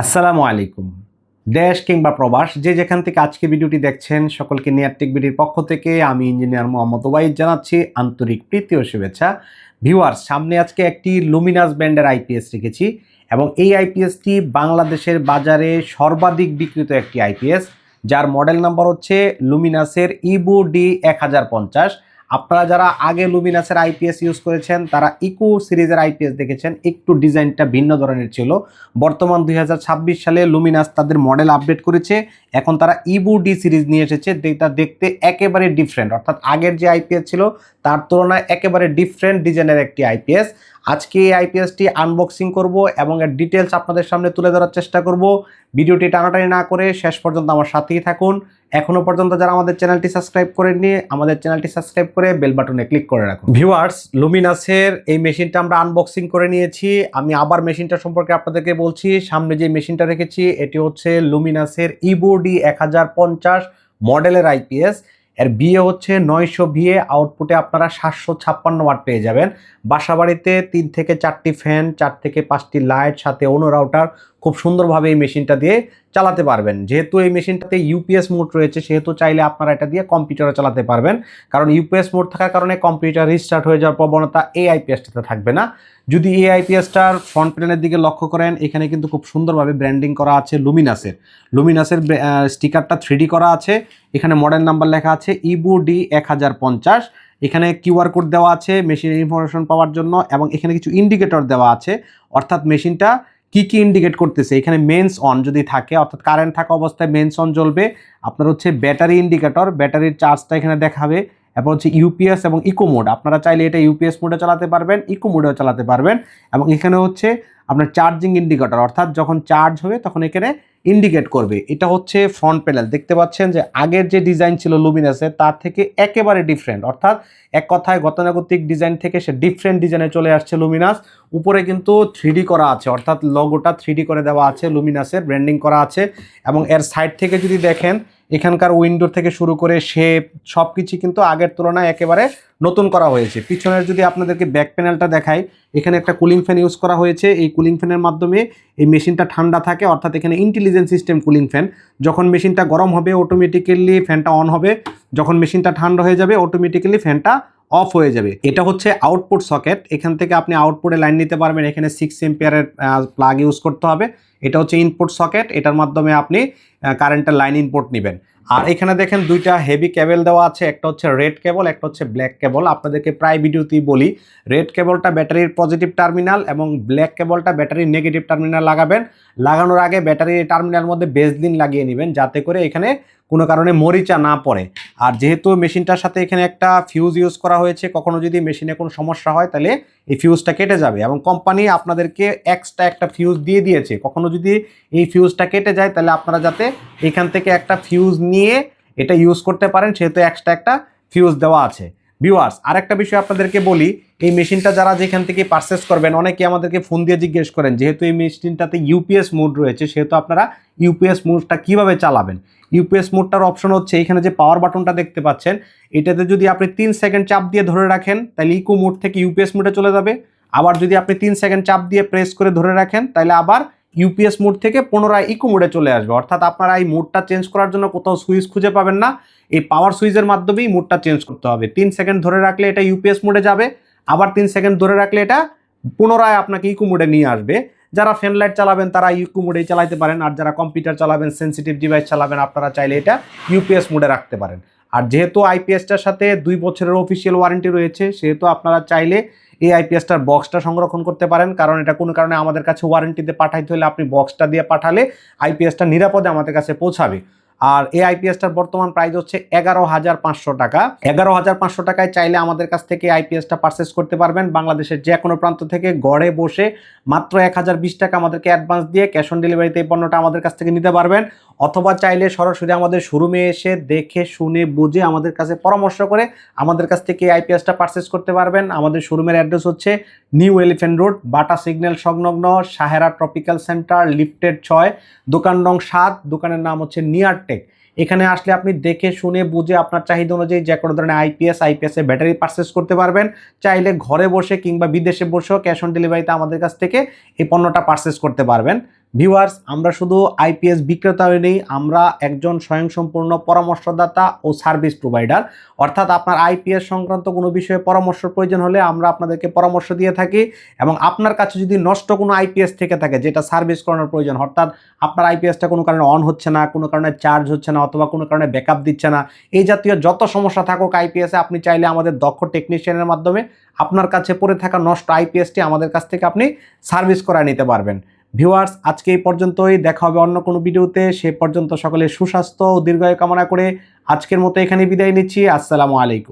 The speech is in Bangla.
আসসালামু আলাইকুম। দেশ কিংবা প্রবাস যে যেখান থেকে আজকে ভিডিওটি দেখছেন সকলকে নিয়ার টেক বিডির পক্ষ থেকে আমি ইঞ্জিনিয়ার মোহাম্মদ ওবাইদ জানাচ্ছি আন্তরিক প্রীতি ও শুভেচ্ছা। ভিউয়ার্স, সামনে আজকে একটি লুমিনাস ব্র্যান্ডের আইপিএস রেখেছি এবং এই আইপিএসটি বাংলাদেশের বাজারে সর্বাধিক বিক্রিত একটি আইপিএস, যার মডেল নাম্বার হচ্ছে লুমিনাসের ইবো ডি 1050। আপনারা যারা আগে লুমিনাসের আইপিএস ইউজ করেছেন তারা ইকো সিরিজের আইপিএস দেখেছেন, একটু ডিজাইনটা ভিন্ন ধরনের ছিল। বর্তমান 2026 সালে লুমিনাস তাদের মডেল আপডেট করেছে, এখন তারা ইবো ডি সিরিজ নিয়ে এসেছে, যেটা দেখতে একেবারে ডিফারেন্ট, অর্থাৎ আগের যে আইপিএস ছিল তার তুলনায় একেবারে ডিফারেন্ট ডিজাইনের একটি আইপিএস। আজকে এই আইপিএসটি আনবক্সিং করব এবং এর ডিটেলস আপনাদের সামনে তুলে ধরার চেষ্টা করব। ভিডিওটি টানাটানি না করে শেষ পর্যন্ত আমার সাথেই থাকুন। এখনো পর্যন্ত যারা আমাদের চ্যানেলটি সাবস্ক্রাইব করেননি, আমাদের চ্যানেলটি সাবস্ক্রাইব করে বেল বাটনে ক্লিক করে রাখুন। ভিউয়ার্স, লুমিনাসের এই মেশিনটা আমরা আনবক্সিং করে নিয়েছি। আমি আবার মেশিনটা সম্পর্কে আপনাদেরকে বলছি। সামনে যে মেশিনটা রেখেছি এটি হচ্ছে লুমিনাসের ইবো ডি 1050 মডেলের আইপিএস। এর বিএ হচ্ছে 900 ভিএ, আউটপুটে আপনারা 756 ওয়াট পেয়ে যাবেন। বাসা বাড়িতে 3 থেকে 4টি ফ্যান, 4 থেকে 5টি লাইট, সাথে অনু রাউটার খুব সুন্দরভাবে এই মেশিনটা দিয়ে চালাতে পারবেন। যেহেতু এই মেশিনটাতে ইউপিএস মোড রয়েছে সেহেতু চাইলে আপনারা এটা দিয়ে কম্পিউটারে চালাতে পারবেন, কারণ ইউপিএস মোড থাকার কারণে কম্পিউটার রিস্টার্ট হয়ে যাওয়ার প্রবণতা এই আইপিএসটাতে থাকবে না। যদি এই আইপিএসটার ফ্রন্ট প্যানেলের দিকে লক্ষ্য করেন, এখানে কিন্তু খুব সুন্দরভাবে ব্র্যান্ডিং করা আছে লুমিনাসের স্টিকারটা 3D করা আছে। এখানে মডেল নাম্বার লেখা আছে ইবো ডি 1050। এখানে কিউআর কোড দেওয়া আছে মেশিনের ইনফরমেশন পাওয়ার জন্য, এবং এখানে কিছু ইন্ডিকেটর দেওয়া আছে, অর্থাৎ মেশিনটা কি কি ইন্ডিকেট করতেছে। এখানে মেন্স অন যদি থাকে, অর্থাৎ কারেন্ট থাকা অবস্থায় মেন্স অন জ্বলবে। আপনার হচ্ছে ব্যাটারি ইন্ডিকেটর, ব্যাটারির চার্জটা এখানে দেখাবে। এরপর হচ্ছে ইউপিএস এবং ইকো মোড, আপনারা চাইলে এটা ইউপিএস মোডে চালাতে পারবেন, ইকো মোডেও চালাতে পারবেন। এবং এখানে হচ্ছে আপনার চার্জিং ইন্ডিকেটর, অর্থাৎ যখন চার্জ হবে তখন এখানে ইন্ডিকেট করবে। এটা হচ্ছে ফ্রন্ট প্যানেল। দেখতে পাচ্ছেন যে আগের যে ডিজাইন ছিল লুমিনাসের তার থেকে একেবারে ডিফারেন্ট, অর্থাৎ এক কথায় গতানুগতিক ডিজাইন থেকে সে ডিফারেন্ট ডিজাইনে চলে আসছে লুমিনাস। উপরে কিন্তু 3D করা আছে, অর্থাৎ লোগোটা 3D করে দেওয়া আছে, লুমিনাসের ব্র্যান্ডিং করা আছে। এবং এর সাইড থেকে যদি দেখেন, এখানকার উইন্ডো থেকে শুরু করে শেপ সব কিছু কিন্তু আগের তুলনায় একেবারে নতুন করা হয়েছে। পিছনের যদি আপনাদেরকে ব্যাক প্যানেলটা দেখাই, এখানে একটা কুলিং ফ্যান ইউজ করা হয়েছে। এই কুলিং ফ্যানের মাধ্যমে এই মেশিনটা ঠান্ডা থাকে, অর্থাৎ এখানে ইন্টেলিজেন্ট সিস্টেম কুলিং ফ্যান। যখন মেশিনটা গরম হবে অটোমেটিক্যালি ফ্যানটা অন হবে, যখন মেশিনটা ঠান্ডা হয়ে যাবে অটোমেটিক্যালি ফ্যানটা অফ হয়ে যাবে। এটা হচ্ছে আউটপুট সকেট, এখান থেকে আপনি আউটপুটে লাইন নিতে পারবেন। এখানে 6 এম্পিয়ারের প্লাগ ইউজ করতে হবে। এটা হচ্ছে ইনপুট সকেট, এটার মাধ্যমে আপনি কারেন্টের লাইন ইনপুট নেবেন। আর এখানে দেখেন দুইটা হেভি কেবল দেওয়া আছে, একটা হচ্ছে রেড কেবল, একটা হচ্ছে ব্ল্যাক কেবল। আপনাদেরকে প্রায় ভিডিওতেই বলি, রেড কেবলটা ব্যাটারির পজিটিভ টার্মিনাল এবং ব্ল্যাক কেবলটা ব্যাটারির নেগেটিভ টার্মিনাল লাগাবেন। লাগানোর আগে ব্যাটারির টার্মিনালের মধ্যে বেসলিন লাগিয়ে নেবেন, যাতে করে এখানে কোনো কারণে মরিচা না পড়ে। আর যেহেতু মেশিনটার সাথে এখানে একটা ফিউজ ইউজ করা হয়েছে, কখনো যদি মেশিনে কোনো সমস্যা হয় তাহলে এই ফিউজটা কেটে যাবে, এবং কোম্পানি আপনাদেরকে এক্সট্রা একটা ফিউজ দিয়ে দিয়েছে। কখনো যদি এই ফিউজটা কেটে যায় তাহলে আপনারা যাতে এখান থেকে একটা ফিউজ নিয়ে এটা ইউজ করতে পারেন, সেহেতু এক্সট্রা একটা ফিউজ দেওয়া আছে। ভিউয়ার্স, আরেকটা বিষয় আপনাদেরকে বলি, এই মেশিনটা যারা যেখান থেকে পারচেস করবেন অনেকে আমাদেরকে ফোন দিয়ে জিজ্ঞেস করেন, যেহেতু এই মেশিনটাতে ইউপিএস মোড রয়েছে সেহেতু আপনারা ইউপিএস মোডটা কিভাবে চালাবেন। ইউপিএস মোডটার অপশন হচ্ছে এখানে যে পাওয়ার বাটনটা দেখতে পাচ্ছেন, এটাতে যদি আপনি 3 সেকেন্ড চাপ দিয়ে ধরে রাখেন তাহলে ইকো মোড থেকে ইউপিএস মোডে চলে যাবে। আবার যদি আপনি 3 সেকেন্ড চাপ দিয়ে প্রেস করে ধরে রাখেন তাহলে আবার ইউপিএস মোড থেকে পুনরায় ইকো মোডে চলে আসবে। অর্থাৎ আপনারা এই মোডটা চেঞ্জ করার জন্য কোথাও সুইচ খুঁজে পাবেন না, এই পাওয়ার সুইচের মাধ্যমেই মোডটা চেঞ্জ করতে হবে। 3 সেকেন্ড ধরে রাখলে এটা ইউপিএস মোডে যাবে, আবার 3 সেকেন্ড ধরে রাখলে এটা পুনরায় আপনাকে ইকো মোডে নিয়ে আসবে। যারা ফ্যান লাইট চালাবেন তারা ইকো মোডেই চালাতে পারেন, আর যারা কম্পিউটার চালাবেন, সেন্সিটিভ ডিভাইস চালাবেন, আপনারা চাইলে এটা ইউপিএস মোডে রাখতে পারেন। আর যেহেতু আইপিএসটার সাথে 2 বছরের অফিসিয়াল ওয়ারেন্টি রয়েছে সেহেতু আপনারা চাইলে এই আইপিএসটার বক্সটা সংরক্ষণ করতে পারেন, কারণ এটা কোনো কারণে আমাদের কাছে ওয়ারেন্টিতে পাঠাইতে হলে আপনি বক্সটা দিয়ে পাঠালে আইপিএসটা নিরাপদে আমাদের কাছে পৌঁছাবে। আর এই আইপিএসটার বর্তমান প্রাইস হচ্ছে 11,500 টাকা। 11,500 টাকায় চাইলে আমাদের কাছ থেকে আইপিএসটা পারচেস করতে পারবেন। বাংলাদেশের যে কোনো প্রান্ত থেকে ঘরে বসে মাত্র 1020 টাকা আমাদেরকে অ্যাডভান্স দিয়ে ক্যাশ অন ডেলিভারিতে এই পণ্যটা আমাদের কাছ থেকে নিতে পারবেন, অথবা চাইলে সরাসরি আমাদের শোরুমে এসে দেখে শুনে বুঝে আমাদের কাছে পরামর্শ করে আমাদের কাছ থেকে আইপিএসটা পারচেস করতে পারবেন। আমাদের শোরুমের অ্যাড্রেস হচ্ছে নিউ এলিফ্যান্ট রোড, বাটা সিগন্যাল সংলগ্ন, সাহেরা ট্রপিক্যাল সেন্টার, লিফটেড 6, দোকান নং 7, দোকানের নাম হচ্ছে নিয়ার টেক। এখানে আসলে আপনি দেখে শুনে বুঝে আপনার চাহিদা অনুযায়ী যে কোনো ধরনের আইপিএস এর ব্যাটারি পারচেস করতে পারবেন। চাইলে ঘরে বসে কিংবা বিদেশে বসেও ক্যাশ অন ডেলিভারিতে আমাদের কাছ থেকে এই পণ্যটা পারচেস করতে পারবেন। ভিউয়ার্স, আমরা শুধু আইপিএস বিক্রেতাই নেই, আমরা একজন স্বয়ংসম্পূর্ণ পরামর্শদাতা ও সার্ভিস প্রোভাইডার। অর্থাৎ আপনার আইপিএস সংক্রান্ত কোনো বিষয়ে পরামর্শের প্রয়োজন হলে আমরা আপনাদেরকে পরামর্শ দিয়ে থাকি, এবং আপনার কাছে যদি নষ্ট কোনো আইপিএস থেকে থাকে যেটা সার্ভিস করানোর প্রয়োজন, অর্থাৎ আপনার আইপিএসটা কোনো কারণে অন হচ্ছে না, কোনো কারণে চার্জ হচ্ছে না, অথবা কোনো কারণে ব্যাকআপ দিচ্ছে না, এই জাতীয় যত সমস্যা থাকুক আইপিএসে, আপনি চাইলে আমাদের দক্ষ টেকনিশিয়ানের মাধ্যমে আপনার কাছে পড়ে থাকা নষ্ট আইপিএসটি আমাদের কাছ থেকে আপনি সার্ভিস করায় নিতে পারবেন। ভিউয়ার্স, আজকে এই পর্যন্তই, দেখা হবে অন্য কোনো ভিডিওতে। সে পর্যন্ত সকলের সুস্বাস্থ্য ও দীর্ঘায়ু কামনা করে আজকের মতো এখানে বিদায় নিচ্ছি। আসসালামু আলাইকুম।